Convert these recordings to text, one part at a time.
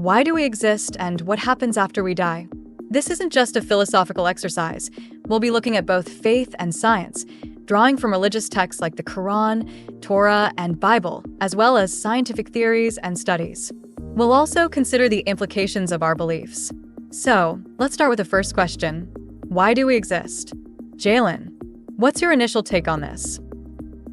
Why do we exist and what happens after we die? This isn't just a philosophical exercise. We'll be looking at both faith and science, drawing from religious texts like the Quran, Torah, and Bible, as well as scientific theories and studies. We'll also consider the implications of our beliefs. So, let's start with the first question. Why do we exist? Jaylen, what's your initial take on this?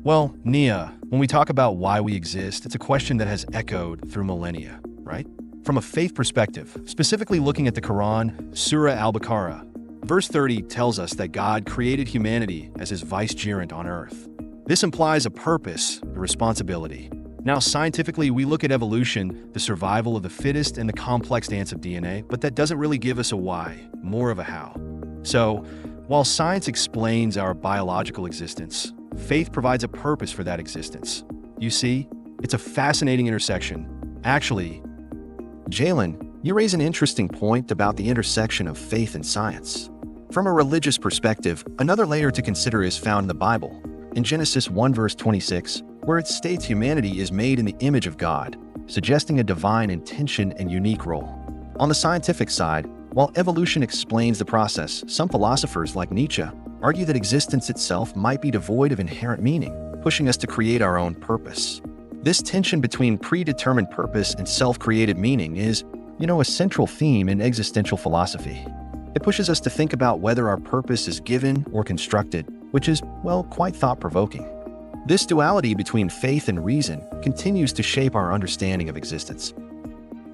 Well, Nia, when we talk about why we exist, it's a question that has echoed through millennia, right? From a faith perspective, specifically looking at the Quran, Surah Al-Baqarah, verse 30 tells us that God created humanity as his vicegerent on earth. This implies a purpose, a responsibility. Now, scientifically, we look at evolution, the survival of the fittest, and the complex dance of DNA, but that doesn't really give us a why, more of a how. So, while science explains our biological existence, faith provides a purpose for that existence. You see, it's a fascinating intersection. Actually, Jaylen, you raise an interesting point about the intersection of faith and science. From a religious perspective, another layer to consider is found in the Bible. In Genesis 1 verse 26, where it states humanity is made in the image of God, suggesting a divine intention and unique role. On the scientific side, while evolution explains the process, some philosophers like Nietzsche argue that existence itself might be devoid of inherent meaning, pushing us to create our own purpose. This tension between predetermined purpose and self-created meaning is, a central theme in existential philosophy. It pushes us to think about whether our purpose is given or constructed, which is, quite thought-provoking. This duality between faith and reason continues to shape our understanding of existence.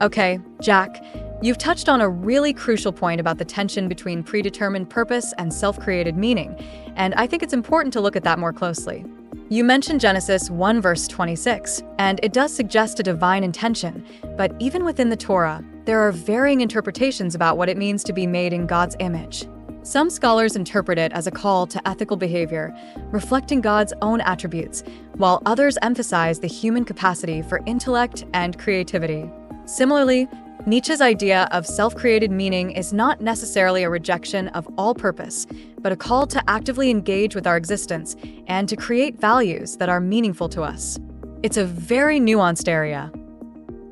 Okay, Jack, you've touched on a really crucial point about the tension between predetermined purpose and self-created meaning, and I think it's important to look at that more closely. You mentioned Genesis 1 verse 26, and it does suggest a divine intention, but even within the Torah, there are varying interpretations about what it means to be made in God's image. Some scholars interpret it as a call to ethical behavior, reflecting God's own attributes, while others emphasize the human capacity for intellect and creativity. Similarly, Nietzsche's idea of self-created meaning is not necessarily a rejection of all purpose, but a call to actively engage with our existence and to create values that are meaningful to us. It's a very nuanced area.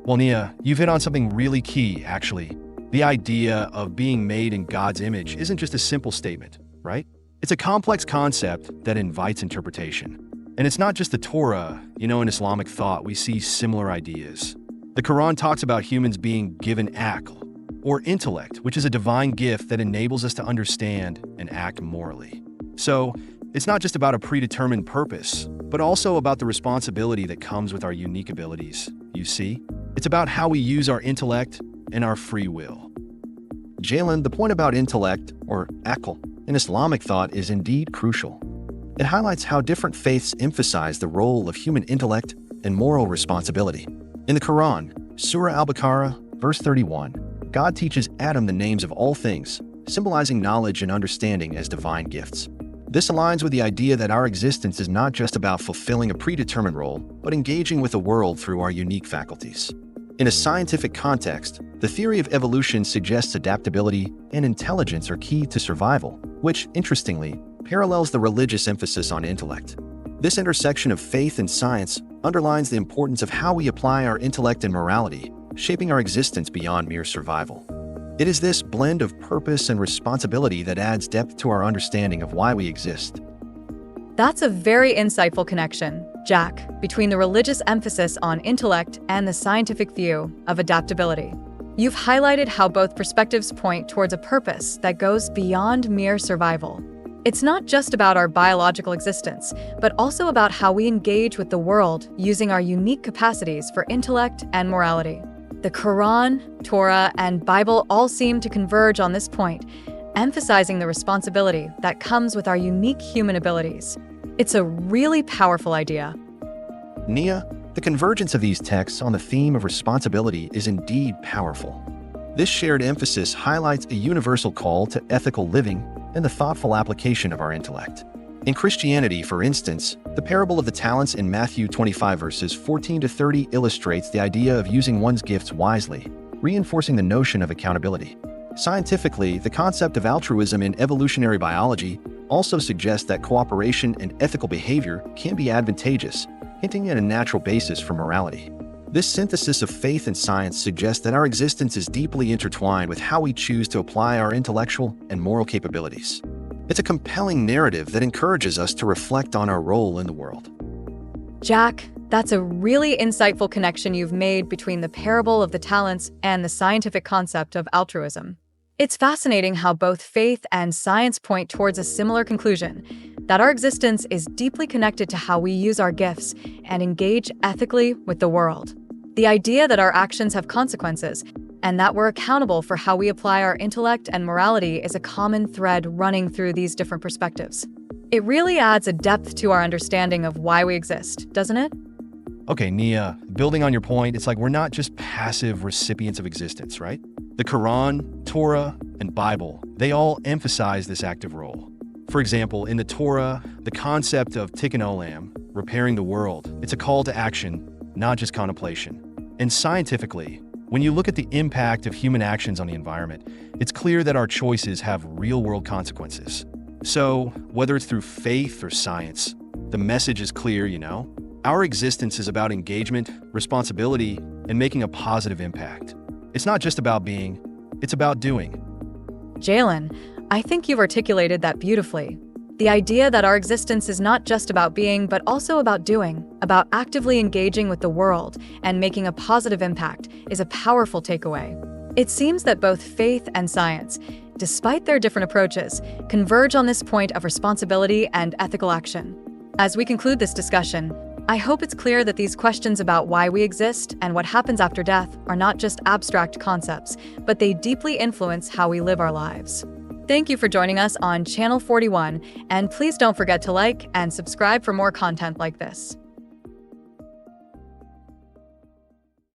Well, Nia, you've hit on something really key, actually. The idea of being made in God's image isn't just a simple statement, right? It's a complex concept that invites interpretation. And it's not just the Torah. In Islamic thought, we see similar ideas. The Quran talks about humans being given aql, or intellect, which is a divine gift that enables us to understand and act morally. So, it's not just about a predetermined purpose, but also about the responsibility that comes with our unique abilities. You see? It's about how we use our intellect and our free will. Jaylen, the point about intellect, or aql, in Islamic thought is indeed crucial. It highlights how different faiths emphasize the role of human intellect and moral responsibility. In the Quran, Surah Al-Baqarah, verse 31, God teaches Adam the names of all things, symbolizing knowledge and understanding as divine gifts. This aligns with the idea that our existence is not just about fulfilling a predetermined role, but engaging with the world through our unique faculties. In a scientific context, the theory of evolution suggests adaptability and intelligence are key to survival, which, interestingly, parallels the religious emphasis on intellect. This intersection of faith and science underlines the importance of how we apply our intellect and morality, shaping our existence beyond mere survival. It is this blend of purpose and responsibility that adds depth to our understanding of why we exist. That's a very insightful connection, Jack, between the religious emphasis on intellect and the scientific view of adaptability. You've highlighted how both perspectives point towards a purpose that goes beyond mere survival. It's not just about our biological existence, but also about how we engage with the world using our unique capacities for intellect and morality. The Quran, Torah, and Bible all seem to converge on this point, emphasizing the responsibility that comes with our unique human abilities. It's a really powerful idea. Nia, the convergence of these texts on the theme of responsibility is indeed powerful. This shared emphasis highlights a universal call to ethical living and the thoughtful application of our intellect. In Christianity, for instance, the parable of the talents in Matthew 25 verses 14 to 30 illustrates the idea of using one's gifts wisely, reinforcing the notion of accountability. Scientifically, the concept of altruism in evolutionary biology also suggests that cooperation and ethical behavior can be advantageous, hinting at a natural basis for morality. This synthesis of faith and science suggests that our existence is deeply intertwined with how we choose to apply our intellectual and moral capabilities. It's a compelling narrative that encourages us to reflect on our role in the world. Jack, that's a really insightful connection you've made between the parable of the talents and the scientific concept of altruism. It's fascinating how both faith and science point towards a similar conclusion, that our existence is deeply connected to how we use our gifts and engage ethically with the world. The idea that our actions have consequences and that we're accountable for how we apply our intellect and morality is a common thread running through these different perspectives. It really adds a depth to our understanding of why we exist, doesn't it? Okay, Nia, building on your point, it's like we're not just passive recipients of existence, right? The Quran, Torah, and Bible, they all emphasize this active role. For example, in the Torah, the concept of tikkun olam, repairing the world, it's a call to action, not just contemplation. And scientifically, when you look at the impact of human actions on the environment, it's clear that our choices have real-world consequences. So, whether it's through faith or science, the message is clear, Our existence is about engagement, responsibility, and making a positive impact. It's not just about being, it's about doing. Jaylen, I think you've articulated that beautifully. The idea that our existence is not just about being, but also about doing, about actively engaging with the world and making a positive impact is a powerful takeaway. It seems that both faith and science, despite their different approaches, converge on this point of responsibility and ethical action. As we conclude this discussion, I hope it's clear that these questions about why we exist and what happens after death are not just abstract concepts, but they deeply influence how we live our lives. Thank you for joining us on Channel 41, and please don't forget to like and subscribe for more content like this.